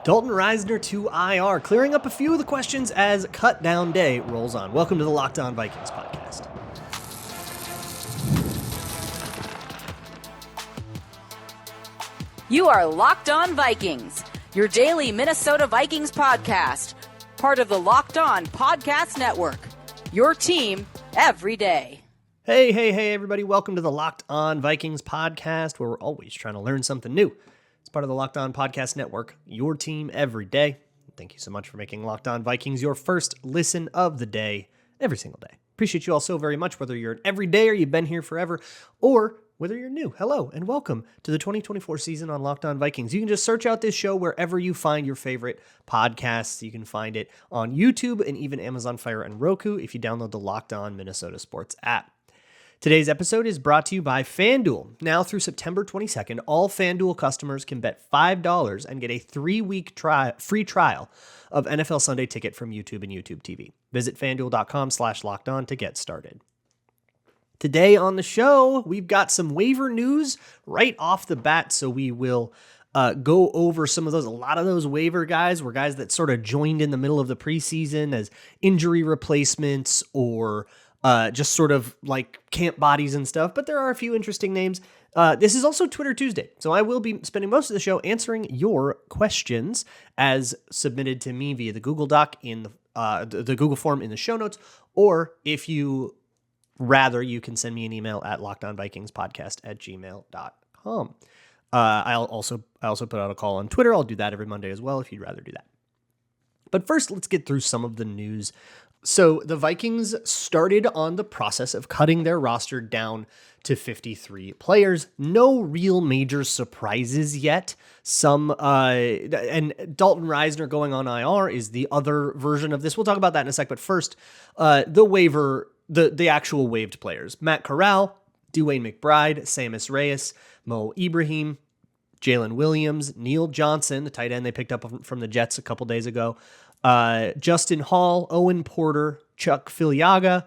Dalton Risner to IR, clearing up a few of the questions as cut down day rolls on. Welcome to the Locked On Vikings podcast. You are Locked On Vikings, your daily Minnesota Vikings podcast, part of the Locked On Podcast Network, your team every day. Hey, everybody. Welcome to the Locked On Vikings podcast, where we're always trying to learn something new. It's part of the Locked On Podcast Network, your team every day. Thank you so much for making Locked On Vikings your first listen of the day every single day. Appreciate you all so very much, whether you're an everyday or you've been here forever, or whether you're new. Hello, and welcome to the 2024 season on Locked On Vikings. You can just search out this show wherever you find your favorite podcasts. You can find it on YouTube and even Amazon Fire and Roku if you download the Locked On Minnesota Sports app. Today's episode is brought to you by FanDuel. Now through September 22nd, all FanDuel customers can bet $5 and get a 3-week free trial of NFL Sunday Ticket from YouTube and YouTube TV. Visit FanDuel.com/lockedon to get started. Today on the show, we've got some waiver news right off the bat, so we will go over some of those. A lot of those waiver guys were guys that sort of joined in the middle of the preseason as injury replacements or just sort of like camp bodies and stuff, but there are a few interesting names. This is also Twitter Tuesday, so I will be spending most of the show answering your questions as submitted to me via the Google Doc in the Google form in the show notes, or if you rather, you can send me an email at lockedonvikingspodcast@gmail.com. I also put out a call on Twitter. I'll do that every Monday as well if you'd rather do that. But first, let's get through some of the news. So the Vikings started on the process of cutting their roster down to 53 players. No real major surprises yet. And Dalton Risner going on IR is the other version of this. We'll talk about that in a sec. But first, the actual waived players: Matt Corral, Dwayne McBride, Sammis Reyes, Mo Ibrahim, Jalen Williams, Neil Johnson, the tight end they picked up from the Jets a couple days ago, Justin Hall, Owen Porter, Chuck Filiaga,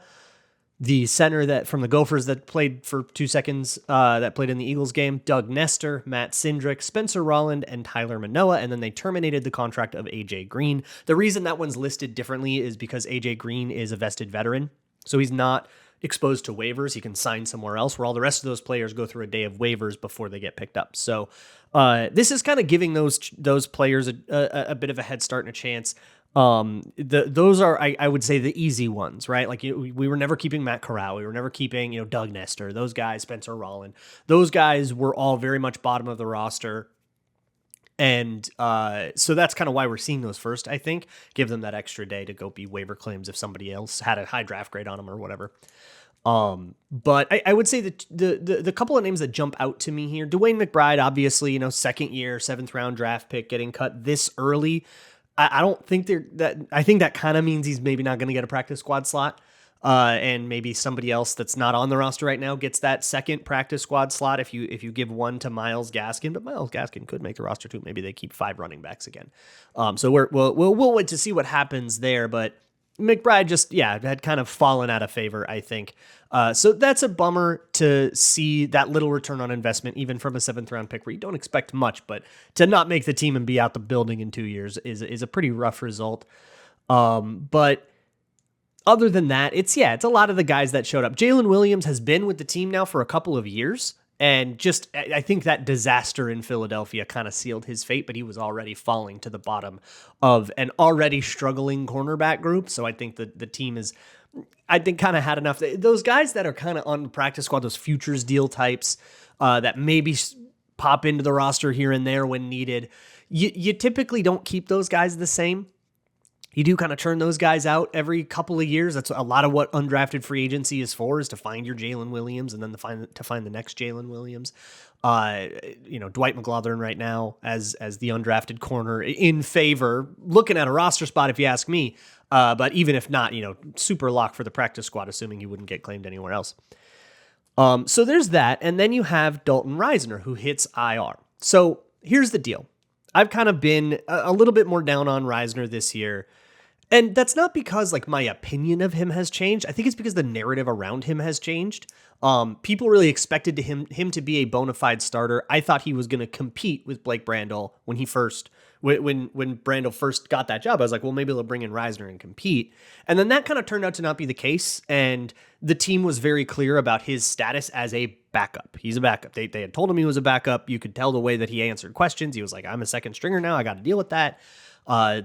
the center that from the Gophers that played for 2 seconds, that played in the Eagles game, Doug Nestor, Matt Sindrick, Spencer Rolland, and Tyler Manoa, and then they terminated the contract of AJ Green. The reason that one's listed differently is because AJ Green is a vested veteran, so he's not exposed to waivers. He can sign somewhere else, where all the rest of those players go through a day of waivers before they get picked up. So this is kind of giving those players a bit of a head start and a chance. Those are, I would say, the easy ones, right? Like we were never keeping Matt Corral. We were never keeping, Doug Nestor, those guys, Spencer Rolland. Those guys were all very much bottom of the roster. And so that's kind of why we're seeing those first, I think. Give them that extra day to go be waiver claims if somebody else had a high draft grade on them or whatever. But I would say that the couple of names that jump out to me here: Dwayne McBride, obviously, second year, 7th round draft pick, getting cut this early. I don't think I think that kind of means he's maybe not going to get a practice squad slot. And maybe somebody else that's not on the roster right now gets that second practice squad slot if you give one to Myles Gaskin, but Myles Gaskin could make the roster too. Maybe they keep 5 running backs again. So we'll wait to see what happens there, but McBride just, had kind of fallen out of favor, I think. So that's a bummer to see that little return on investment, even from a 7th round pick where you don't expect much, but to not make the team and be out the building in 2 years is a pretty rough result. But other than that, it's a lot of the guys that showed up. Jalen Williams has been with the team now for a couple of years, and just I think that disaster in Philadelphia kind of sealed his fate, but he was already falling to the bottom of an already struggling cornerback group. So I think the team is, kind of had enough. Those guys that are kind of on the practice squad, those futures deal types that maybe pop into the roster here and there when needed, you typically don't keep those guys the same. You do kind of turn those guys out every couple of years. That's a lot of what undrafted free agency is for, is to find your Jalen Williams and then to find the next Jalen Williams. Dwight McGlothern right now as the undrafted corner in favor, looking at a roster spot if you ask me. But even if not, super lock for the practice squad, assuming he wouldn't get claimed anywhere else. So there's that. And then you have Dalton Risner, who hits IR. So here's the deal. I've kind of been a little bit more down on Risner this year. And that's not because my opinion of him has changed. I think it's because the narrative around him has changed. People really expected him to be a bona fide starter. I thought he was going to compete with Blake Brandel when he first When Brandel first got that job, I was like, well, maybe they'll bring in Risner and compete. And then that kind of turned out to not be the case. And the team was very clear about his status as a backup. He's a backup. They had told him he was a backup. You could tell the way that he answered questions. He was like, I'm a second stringer now. I got to deal with that.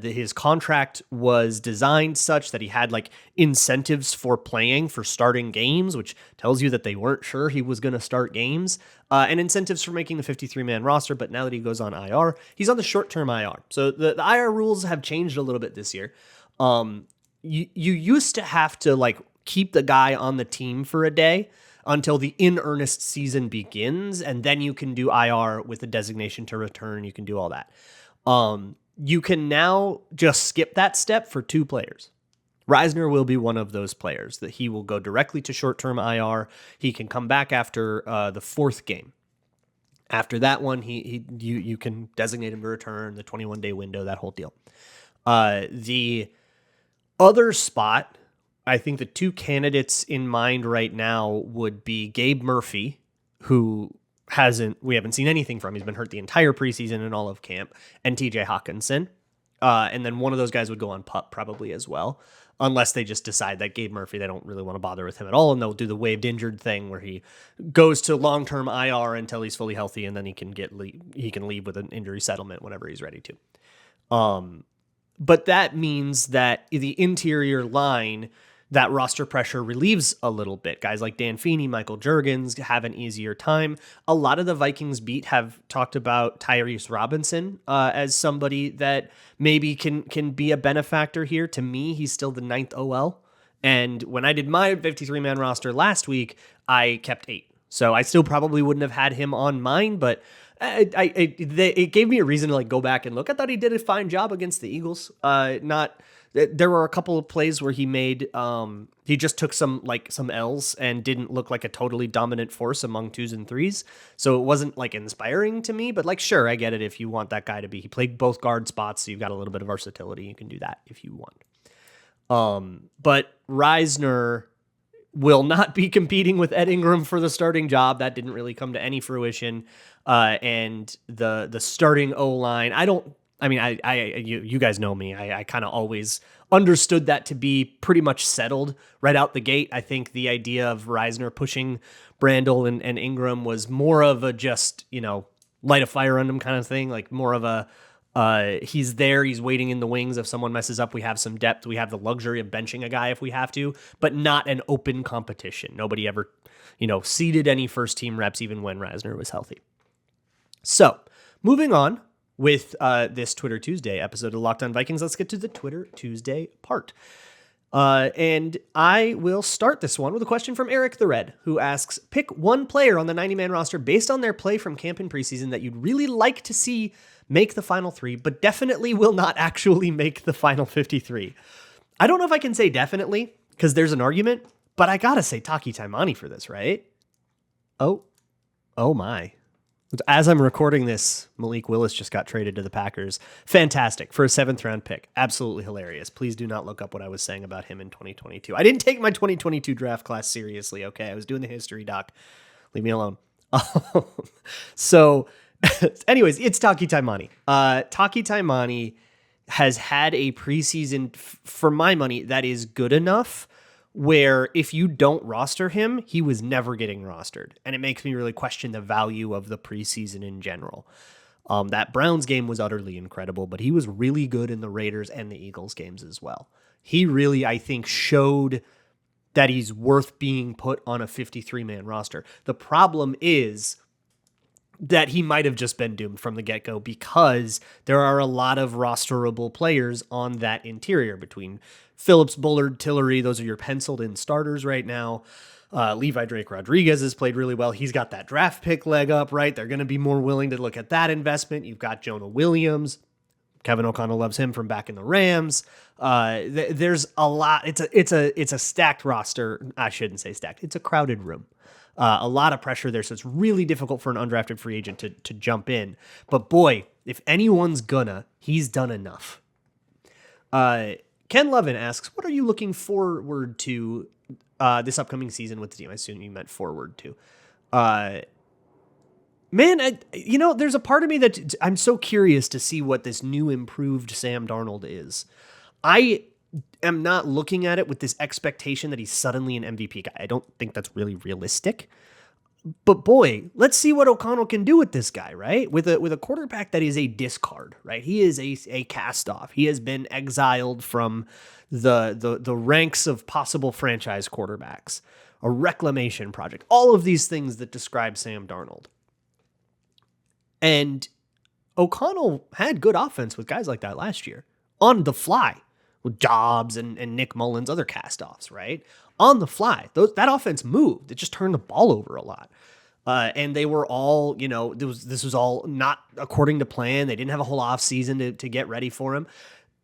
His contract was designed such that he had like incentives for playing, for starting games, which tells you that they weren't sure he was going to start games, and incentives for making the 53-man roster. But now that he goes on IR, he's on the short-term IR. So the IR rules have changed a little bit this year. You used to have to like keep the guy on the team for a day until the in-earnest season begins, and then you can do IR with a designation to return. You can do all that. You can now just skip that step for 2 players. Risner will be one of those players that he will go directly to short-term IR. He can come back after the 4th game. After that one, you can designate him to return, the 21-day window, that whole deal. The other spot, I think the 2 candidates in mind right now would be Gabe Murphy, who we haven't seen anything from. He's been hurt the entire preseason and all of camp, and TJ Hawkinson. And then one of those guys would go on PUP probably as well, unless they just decide that Gabe Murphy, they don't really want to bother with him at all, and they'll do the waived injured thing where he goes to long-term IR until he's fully healthy, and then he can leave with an injury settlement whenever he's ready to. But that means that the interior line, that roster pressure relieves a little bit. Guys like Dan Feeney, Michael Juergens have an easier time. A lot of the Vikings beat have talked about Tyrese Robinson as somebody that maybe can be a benefactor here. To me, he's still the 9th OL. And when I did my 53-man roster last week, I kept 8. So I still probably wouldn't have had him on mine, but it gave me a reason to like go back and look. I thought he did a fine job against the Eagles. There were a couple of plays where he made, he just took some L's and didn't look like a totally dominant force among 2s and 3s. So it wasn't like inspiring to me, but like, sure, I get it. If you want that guy to be, he played both guard spots. So you've got a little bit of versatility. You can do that if you want. But Risner will not be competing with Ed Ingram for the starting job. That didn't really come to any fruition. And the starting O-line, you guys know me. I kind of always understood that to be pretty much settled right out the gate. I think the idea of Risner pushing Brandel and Ingram was more of a just, light a fire on them kind of thing. Like more of a, he's there, he's waiting in the wings. If someone messes up, we have some depth. We have the luxury of benching a guy if we have to, but not an open competition. Nobody ever, ceded any first team reps even when Risner was healthy. So moving on with this Twitter Tuesday episode of Locked On Vikings, let's get to the Twitter Tuesday part. And I will start this one with a question from Eric the Red, who asks, pick one player on the 90-man roster based on their play from camp and preseason that you'd really like to see make the final 3, but definitely will not actually make the final 53. I don't know if I can say definitely, because there's an argument, but I gotta say Taki Taimani for this, right? Oh my. As I'm recording this, Malik Willis just got traded to the Packers. Fantastic for a 7th round pick. Absolutely hilarious. Please do not look up what I was saying about him in 2022. I didn't take my 2022 draft class seriously. Okay. I was doing the history doc. Leave me alone. So anyways, it's Taki Taimani. Taki Taimani has had a preseason, for my money, that is good enough where if you don't roster him, he was never getting rostered. And it makes me really question the value of the preseason in general. That Browns game was utterly incredible, but he was really good in the Raiders and the Eagles games as well. He really, I think, showed that he's worth being put on a 53-man roster. The problem is that he might have just been doomed from the get-go because there are a lot of rosterable players on that interior between Phillips, Bullard, Tillery. Those are your penciled-in starters right now. Levi Drake Rodriguez has played really well. He's got that draft pick leg up, right? They're going to be more willing to look at that investment. You've got Jonah Williams. Kevin O'Connell loves him from back in the Rams. There's a lot. It's a stacked roster. I shouldn't say stacked. It's a crowded room. A lot of pressure there, so it's really difficult for an undrafted free agent to jump in. But boy, if anyone's gonna, he's done enough. Ken Levin asks, what are you looking forward to this upcoming season with the team? I assume you meant forward to. Man, there's a part of me that I'm so curious to see what this new improved Sam Darnold is. I am not looking at it with this expectation that he's suddenly an MVP guy. I don't think that's really realistic. But boy, let's see what O'Connell can do with this guy, right? With a quarterback that is a discard, right? He is a cast off. He has been exiled from the ranks of possible franchise quarterbacks, a reclamation project, all of these things that describe Sam Darnold. And O'Connell had good offense with guys like that last year on the fly with Dobbs and Nick Mullins, other cast-offs, right? On the fly. That offense moved. It just turned the ball over a lot. And they were all, this was all not according to plan. They didn't have a whole offseason to get ready for him.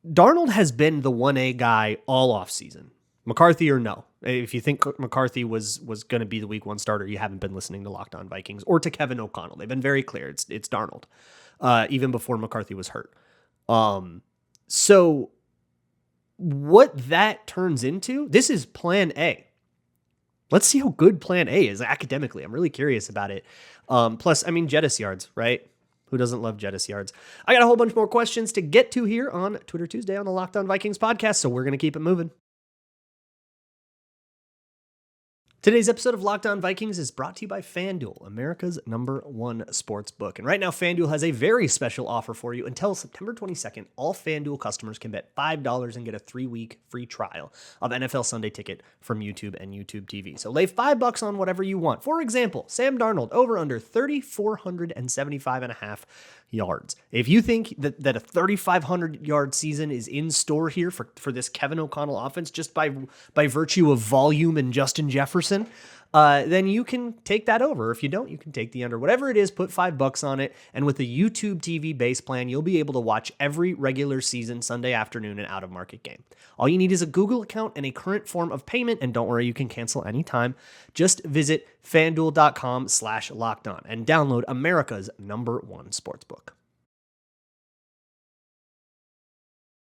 Darnold has been the 1A guy all offseason. McCarthy or no. If you think McCarthy was going to be the week 1 starter, you haven't been listening to Locked On Vikings or to Kevin O'Connell. They've been very clear. It's Darnold, even before McCarthy was hurt. So what that turns into, this is plan A. Let's see how good plan A is academically. I'm really curious about it. Plus, Jettis yards, right? Who doesn't love Jettis yards? I got a whole bunch more questions to get to here on Twitter Tuesday on the Locked On Vikings podcast, so we're going to keep it moving. Today's episode of Locked On Vikings is brought to you by FanDuel, America's #1 sports book. And right now, FanDuel has a very special offer for you. Until September 22nd, all FanDuel customers can bet $5 and get a 3-week free trial of NFL Sunday Ticket from YouTube and YouTube TV. So lay $5 on whatever you want. For example, Sam Darnold over under 3,475.5 yards. If you think that a 3,500 yard season is in store here for this Kevin O'Connell offense, just by virtue of volume and Justin Jefferson, then you can take that over. If you don't, you can take the under. Whatever it is, put $5 on it. And with the YouTube TV base plan, you'll be able to watch every regular season Sunday afternoon and out of market game. All you need is a Google account and a current form of payment. And don't worry, you can cancel anytime. Just visit FanDuel.com/lockedon and download America's #1 sportsbook.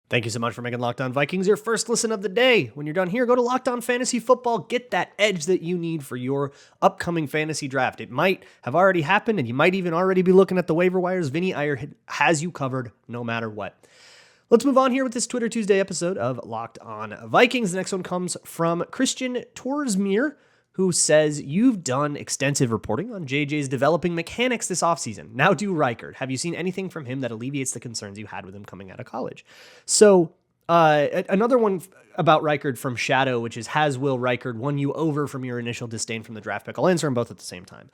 Thank you so much for making Locked On Vikings your first listen of the day. When you're done here, go to Locked On Fantasy Football. Get that edge that you need for your upcoming fantasy draft. It might have already happened, and you might even already be looking at the waiver wires. Vinny Iyer has you covered no matter what. Let's move on here with this Twitter Tuesday episode of Locked On Vikings. The next one comes from Christian Torsmere, who says, you've done extensive reporting on JJ's developing mechanics this offseason. Now do Reichard. Have you seen anything from him that alleviates the concerns you had with him coming out of college? So another one about Reichard from Shadow, which is, has Will Reichard won you over from your initial disdain from the draft pick? I'll answer them both at the same time.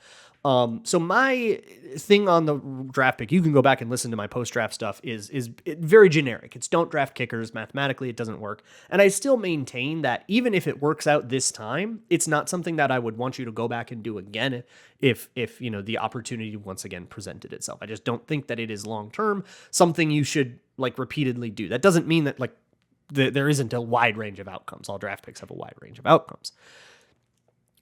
So my thing on the draft pick, you can go back and listen to my post-draft stuff, is very generic. It's don't draft kickers. Mathematically, it doesn't work. And I still maintain that even if it works out this time, it's not something that I would want you to go back and do again if the opportunity once again presented itself. I just don't think that it is long-term something you should repeatedly do. That doesn't mean that there isn't a wide range of outcomes. All draft picks have a wide range of outcomes.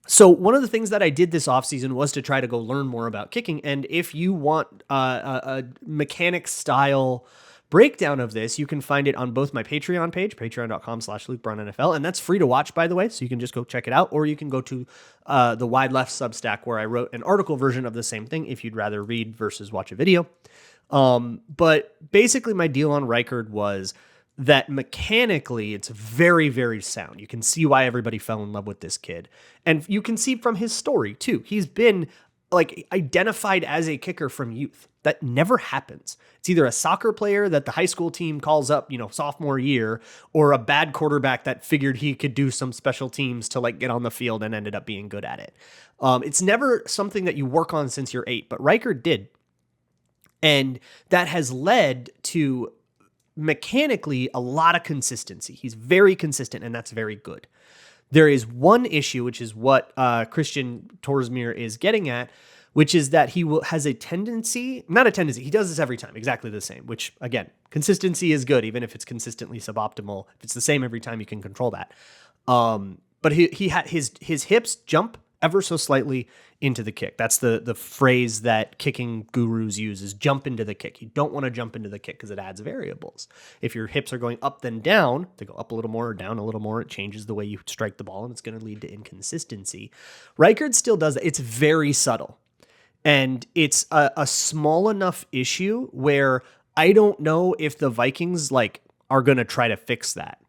So one of the things that I did this offseason was to try to go learn more about kicking. And if you want a mechanic style breakdown of this, you can find it on both my Patreon page, patreon.com/LukeBrownNFL. And that's free to watch, by the way. So you can just go check it out, or you can go to the Wide Left Substack, where I wrote an article version of the same thing if you'd rather read versus watch a video. But basically my deal on Reichard was that mechanically it's very, very sound. You can see why everybody fell in love with this kid. And you can see from his story too. He's been identified as a kicker from youth. That never happens. It's either a soccer player that the high school team calls up, sophomore year, or a bad quarterback that figured he could do some special teams to get on the field and ended up being good at it. It's never something that you work on since you're 8, but Reichard did. And that has led to mechanically a lot of consistency. He's very consistent, and that's very good. There is one issue, which is what Christian Torsmere is getting at, which is that he has a tendency, not a tendency, he does this every time, exactly the same, which, again, consistency is good, even if it's consistently suboptimal. If it's the same every time, you can control that. But he had his hips jump ever so slightly into the kick. That's the phrase that kicking gurus use, is jump into the kick. You don't want to jump into the kick because it adds variables. If your hips are going up then down, they go up a little more or down a little more, it changes the way you strike the ball, and it's going to lead to inconsistency. Reichard still does that. It's very subtle. And it's a small enough issue where I don't know if the Vikings like are going to try to fix that.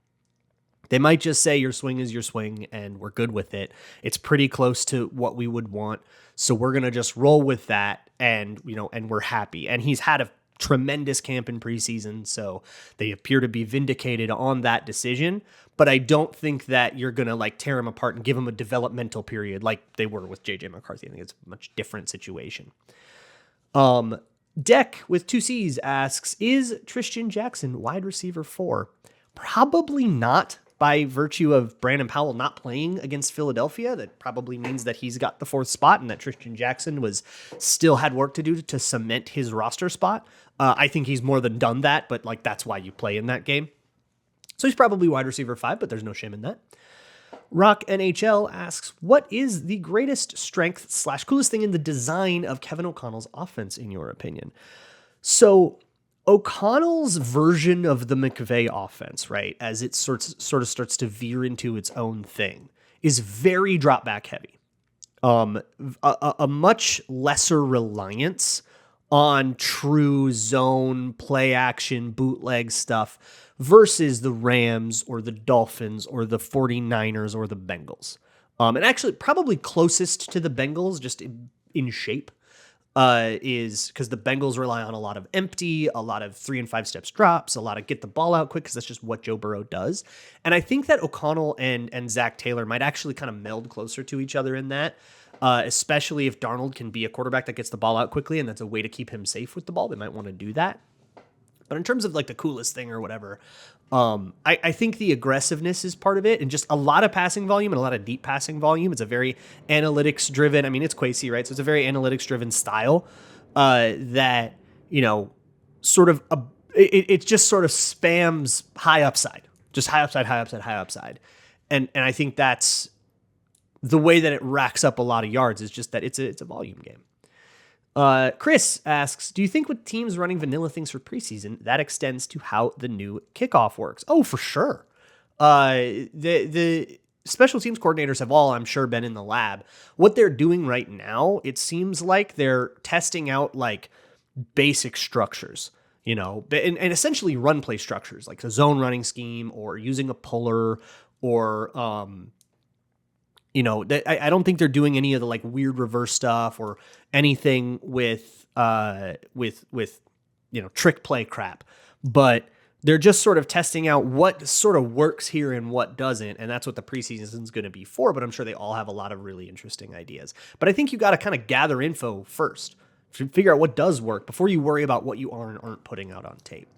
They might just say your swing is your swing and we're good with it. It's pretty close to what we would want. So we're going to just roll with that and, and we're happy. And he's had a tremendous camp in preseason. So they appear to be vindicated on that decision. But I don't think that you're going to like tear him apart and give him a developmental period like they were with JJ McCarthy. I think it's a much different situation. Deck with 2 C's asks, is Tristan Jackson wide receiver 4? Probably not. By virtue of Brandon Powell not playing against Philadelphia, that probably means that he's got the 4th spot and that Tristan Jackson still had work to do to cement his roster spot. I think he's more than done that, but like that's why you play in that game. So he's probably wide receiver 5, but there's no shame in that. Rock NHL asks, what is the greatest strength / coolest thing in the design of Kevin O'Connell's offense, in your opinion? So O'Connell's version of the McVay offense, right, as it sort of starts to veer into its own thing, is very drop back heavy. A much lesser reliance on true zone, play action, bootleg stuff versus the Rams or the Dolphins or the 49ers or the Bengals. And actually probably closest to the Bengals just in shape. Is because the Bengals rely on a lot of empty, a lot of 3 and 5 steps drops, a lot of get the ball out quick because that's just what Joe Burrow does. And I think that O'Connell and Zach Taylor might actually kind of meld closer to each other in that, especially if Darnold can be a quarterback that gets the ball out quickly and that's a way to keep him safe with the ball. They might want to do that. But in terms of like the coolest thing or whatever, I think the aggressiveness is part of it and just a lot of passing volume and a lot of deep passing volume. It's a very analytics driven. I mean, it's Kwesi, right? So it's a very analytics driven style that, sort of, it just sort of spams high upside, just high upside, high upside, high upside. And I think that's the way that it racks up a lot of yards is just that it's a volume game. Chris asks, do you think with teams running vanilla things for preseason, that extends to how the new kickoff works? Oh, for sure. The special teams coordinators have all, I'm sure, been in the lab. What they're doing right now, it seems like they're testing out like basic structures, and essentially run play structures, like a zone running scheme or using a puller or, I don't think they're doing any of the like weird reverse stuff or anything with trick play crap, but they're just sort of testing out what sort of works here and what doesn't. And that's what the preseason is going to be for. But I'm sure they all have a lot of really interesting ideas, but I think you got to kind of gather info first, figure out what does work before you worry about what you are and aren't putting out on tape.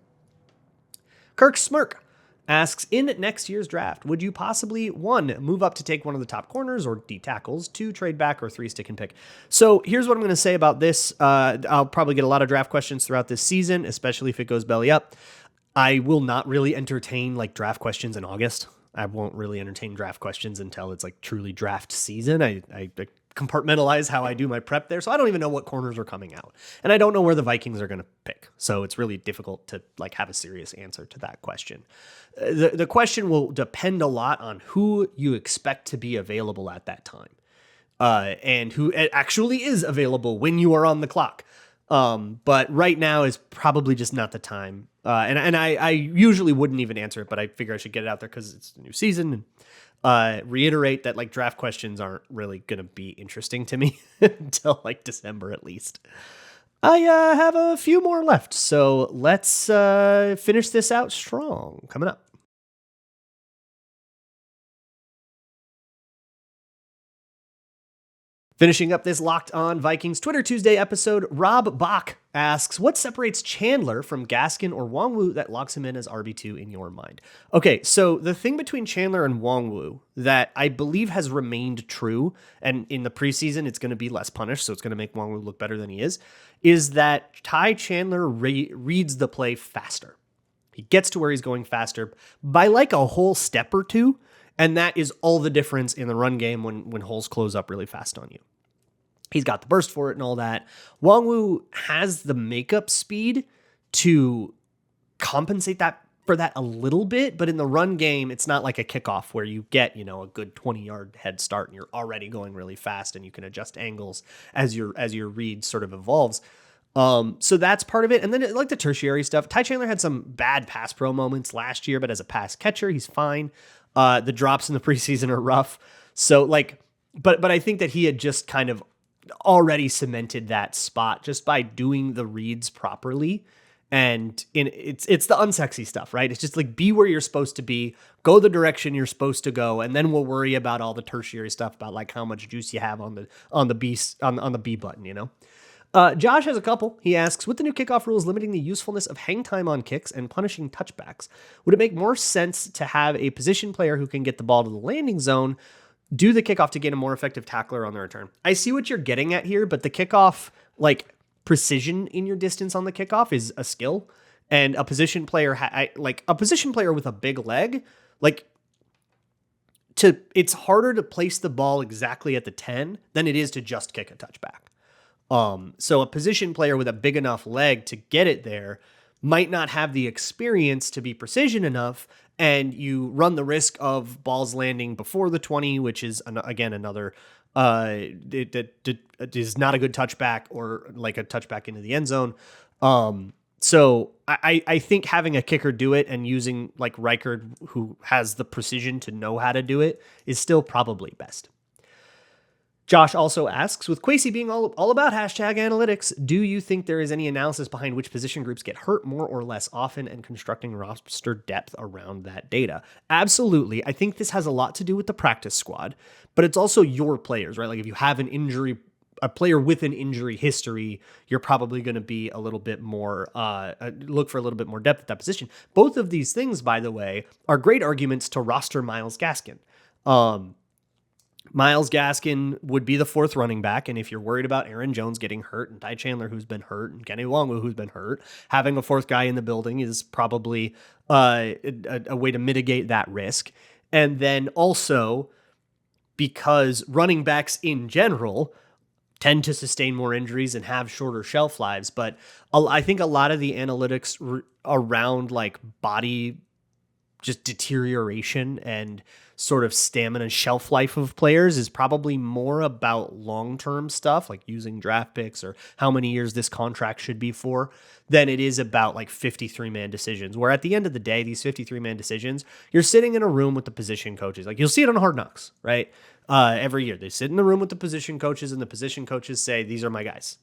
Kirk Smirk asks, in next year's draft, would you possibly, 1, move up to take one of the top corners or D tackles, 2, trade back, or 3, stick and pick? So here's what I'm going to say about this. I'll probably get a lot of draft questions throughout this season, especially if it goes belly up. I will not really entertain like draft questions in August. I won't really entertain draft questions until it's like truly draft season. I compartmentalize how I do my prep there. So I don't even know what corners are coming out. And I don't know where the Vikings are going to pick. So it's really difficult to like have a serious answer to that question. The question will depend a lot on who you expect to be available at that time. And who actually is available when you are on the clock. But right now is probably just not the time. And I usually wouldn't even answer it, but I figure I should get it out there because it's a new season. And reiterate that like draft questions aren't really going to be interesting to me until like December at least. I have a few more left, so let's finish this out strong. Coming up. Finishing up this Locked On Vikings Twitter Tuesday episode, Rob Bach asks, what separates Chandler from Gaskin or Wongwu that locks him in as RB2 in your mind? Okay, so the thing between Chandler and Wongwu that I believe has remained true, and in the preseason it's going to be less punished, so it's going to make Wongwu look better than he is that Ty Chandler reads the play faster. He gets to where he's going faster by like a whole step or two. And that is all the difference in the run game when holes close up really fast on you. He's got the burst for it and all that. Wongwu has the makeup speed to compensate that for that a little bit, but in the run game, it's not like a kickoff where you get, a good 20-yard head start and you're already going really fast and you can adjust angles as your read sort of evolves. So that's part of it. And then like the tertiary stuff, Ty Chandler had some bad pass pro moments last year, but as a pass catcher, he's fine. The drops in the preseason are rough. So but I think that he had just kind of already cemented that spot just by doing the reads properly. And it's the unsexy stuff, right? It's just like, be where you're supposed to be, go the direction you're supposed to go, and then we'll worry about all the tertiary stuff about like how much juice you have on the B button, Josh has a couple. He asks, with the new kickoff rules limiting the usefulness of hang time on kicks and punishing touchbacks, would it make more sense to have a position player who can get the ball to the landing zone do the kickoff to gain a more effective tackler on the return? I see what you're getting at here, but the kickoff, like precision in your distance on the kickoff is a skill, and a position player, a position player with a big leg, it's harder to place the ball exactly at the 10 than it is to just kick a touchback. So a position player with a big enough leg to get it there might not have the experience to be precision enough, and you run the risk of balls landing before the 20, which is again another it is not a good touchback or like a touchback into the end zone. So I think having a kicker do it and using like Reichard, who has the precision to know how to do it, is still probably best. Josh also asks, with Kwesi being all about hashtag analytics, do you think there is any analysis behind which position groups get hurt more or less often and constructing roster depth around that data? Absolutely. I think this has a lot to do with the practice squad, but it's also your players, right? Like if you have a player with an injury history, you're probably going to be a little bit more, look for a little bit more depth at that position. Both of these things, by the way, are great arguments to roster Myles Gaskin. Myles Gaskin would be the fourth running back, and if you're worried about Aaron Jones getting hurt and Ty Chandler, who's been hurt, and Kenny Nwangwu, who's been hurt, having a fourth guy in the building is probably a way to mitigate that risk. And then also, because running backs in general tend to sustain more injuries and have shorter shelf lives, but I think a lot of the analytics around like body just deterioration and sort of stamina shelf life of players is probably more about long-term stuff like using draft picks or how many years this contract should be for than it is about like 53-man decisions, where at the end of the day, these 53-man decisions, you're sitting in a room with the position coaches. Like you'll see it on Hard Knocks, right? Every year they sit in the room with the position coaches and the position coaches say, these are my guys.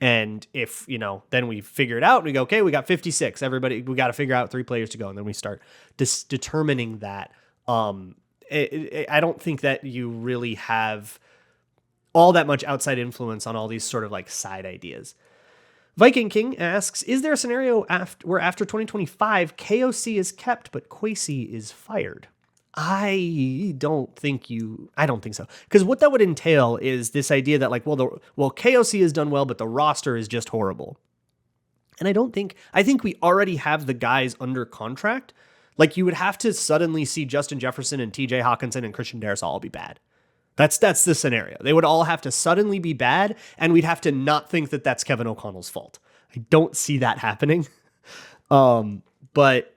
And if, then we figure it out and we go, okay, we got 56. Everybody, we got to figure out 3 players to go. And then we start determining that. I don't think that you really have all that much outside influence on all these sort of like side ideas. Viking King asks, is there a scenario where after 2025, KOC is kept, but Kwesi is fired? I don't think so. Because what that would entail is this idea that like, KOC has done well, but the roster is just horrible. And I think we already have the guys under contract. Like you would have to suddenly see Justin Jefferson and TJ Hawkinson and Christian Darrisaw all be bad. That's the scenario. They would all have to suddenly be bad, and we'd have to not think that that's Kevin O'Connell's fault. I don't see that happening. But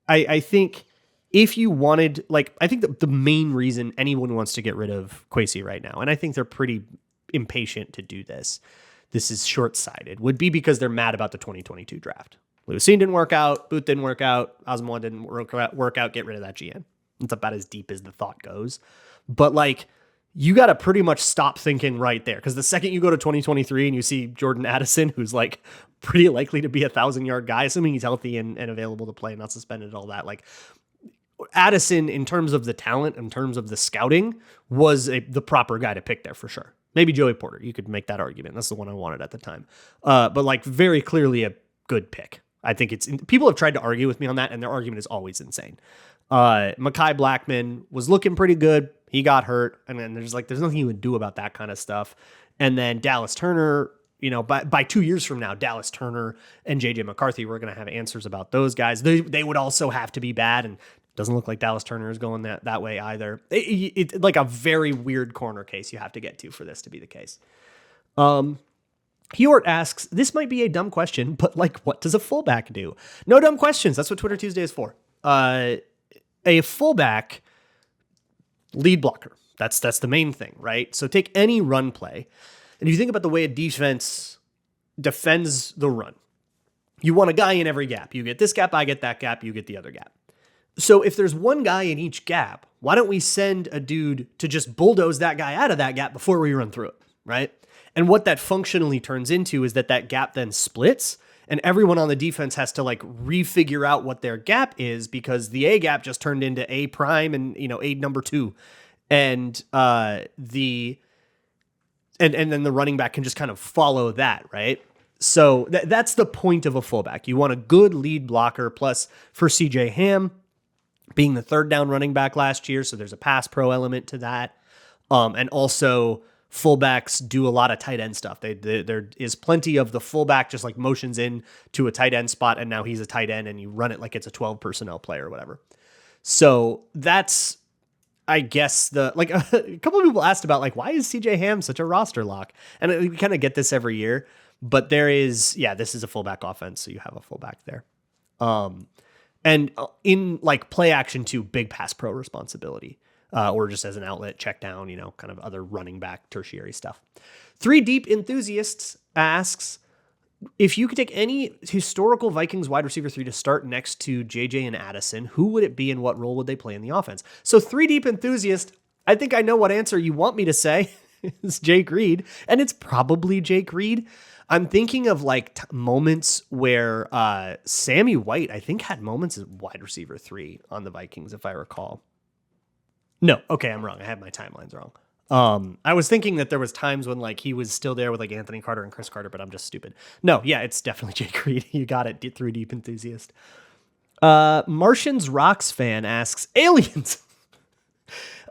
I think if you wanted, I think the main reason anyone wants to get rid of Kwesi right now, and I think they're pretty impatient to do this is short-sighted, would be because they're mad about the 2022 draft. Lucine didn't work out, Booth didn't work out, Osmond didn't work out, get rid of that GM. It's about as deep as the thought goes. But you got to pretty much stop thinking right there, because the second you go to 2023 and you see Jordan Addison, who's pretty likely to be 1,000-yard guy, assuming he's healthy and available to play, not suspended, all that, Addison, in terms of the talent, in terms of the scouting, was the proper guy to pick there for sure. Maybe Joey Porter. You could make that argument. That's the one I wanted at the time. But very clearly a good pick. I think people have tried to argue with me on that, and their argument is always insane. Mekhi Blackmon was looking pretty good. He got hurt. And then there's nothing you would do about that kind of stuff. And then Dallas Turner, by 2 years from now, Dallas Turner and JJ McCarthy, we're going to have answers about those guys. They would also have to be bad. And it doesn't look like Dallas Turner is going that way either. It's like a very weird corner case you have to get to for this to be the case. Hewart asks, this might be a dumb question, but like, what does a fullback do? No dumb questions. That's what Twitter Tuesday is for. A fullback lead blocker. That's the main thing, right? So take any run play, and if you think about the way a defense defends the run, you want a guy in every gap. You get this gap, I get that gap, you get the other gap. So if there's one guy in each gap, why don't we send a dude to just bulldoze that guy out of that gap before we run through it, right? And what that functionally turns into is that gap then splits, and everyone on the defense has to like refigure out what their gap is, because the A gap just turned into A prime and, A number 2. And and then the running back can just kind of follow that, right? So that's the point of a fullback. You want a good lead blocker, plus for CJ Ham being the third down running back last year, so there's a pass pro element to that. And also fullbacks do a lot of tight end stuff. There is plenty of the fullback just like motions in to a tight end spot, and now he's a tight end, and you run it like it's a 12 personnel play or whatever. So that's, I guess, a couple of people asked about like, why is CJ Ham such a roster lock? And we kind of get this every year, but this is a fullback offense, so you have a fullback there. And in like play action too, big pass pro responsibility, or just as an outlet, check down, kind of other running back tertiary stuff. 3 Deep Enthusiasts asks, if you could take any historical Vikings wide receiver 3 to start next to JJ and Addison, who would it be and what role would they play in the offense? So 3 Deep Enthusiast, I think I know what answer you want me to say. It's Jake Reed, and it's probably Jake Reed. I'm thinking of like moments where Sammy White, I think, had moments as wide receiver 3 on the Vikings, if I recall. No, okay, I'm wrong. I had my timelines wrong. I was thinking that there was times when like he was still there with like Anthony Carter and Chris Carter, but I'm just stupid. No, yeah, it's definitely Jake Reed. You got it. 3 Deep Enthusiast. Martians Rocks fan asks, aliens.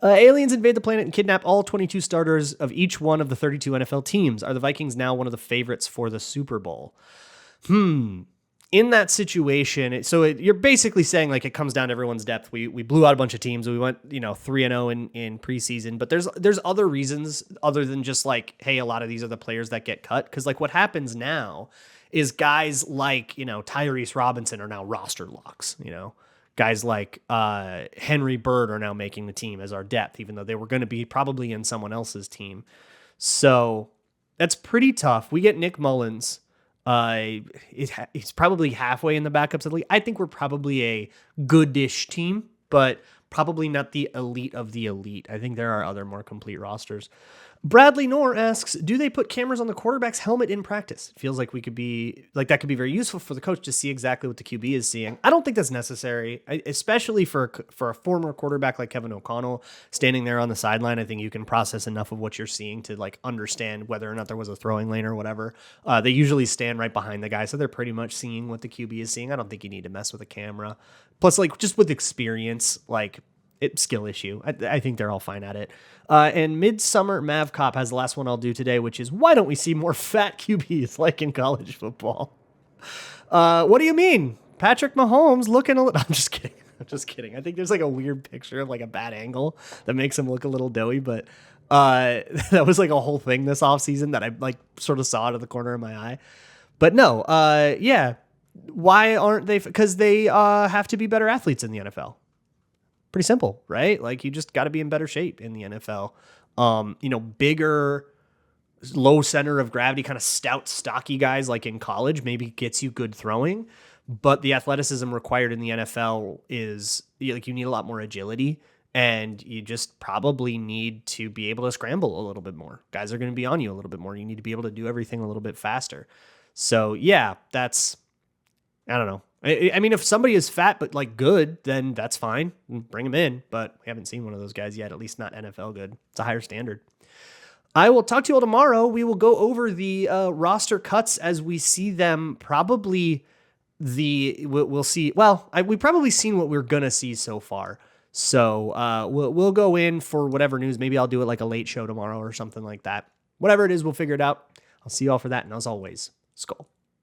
Aliens invade the planet and kidnap all 22 starters of each one of the 32 NFL teams. Are the Vikings now one of the favorites for the Super Bowl? In that situation, you're basically saying like it comes down to everyone's depth. We blew out a bunch of teams. We went 3-0 in preseason, but there's other reasons other than just like, hey, a lot of these are the players that get cut, because like what happens now is guys like Tyrese Robinson are now roster locks. Guys like Henry Bird are now making the team as our depth, even though they were going to be probably in someone else's team. So that's pretty tough. We get Nick Mullins. He's probably halfway in the backups of the league. I think we're probably a good-ish team, but probably not the elite of the elite. I think there are other more complete rosters. Bradley Knorr asks, do they put cameras on the quarterback's helmet in practice? It feels like that could be very useful for the coach to see exactly what the QB is seeing. I don't think that's necessary, especially for a former quarterback like Kevin O'Connell standing there on the sideline. I think you can process enough of what you're seeing to like understand whether or not there was a throwing lane or whatever. They usually stand right behind the guy, so they're pretty much seeing what the QB is seeing. I don't think you need to mess with a camera. Plus, like just with experience, like it's skill issue. I think they're all fine at it. And Midsummer Mav Cop has the last one I'll do today, which is, why don't we see more fat QBs like in college football? What do you mean? Patrick Mahomes looking a little... I'm just kidding. I think there's like a weird picture of like a bad angle that makes him look a little doughy, but that was like a whole thing this offseason that I like sort of saw out of the corner of my eye. But no, yeah. Why aren't they? Because they have to be better athletes in the NFL. Pretty simple, right? Like you just got to be in better shape in the NFL. Bigger, low center of gravity, kind of stout, stocky guys like in college maybe gets you good throwing, but the athleticism required in the NFL is like you need a lot more agility, and you just probably need to be able to scramble a little bit more. Guys are going to be on you a little bit more. You need to be able to do everything a little bit faster. So yeah, I don't know. I mean, if somebody is fat but like good, then that's fine. Bring them in. But we haven't seen one of those guys yet, at least not NFL good. It's a higher standard. I will talk to you all tomorrow. We will go over the roster cuts as we see them. Probably we'll see. Well, we've probably seen what we're gonna see so far. So we'll go in for whatever news. Maybe I'll do it like a late show tomorrow or something like that. Whatever it is, we'll figure it out. I'll see you all for that. And as always, Skull.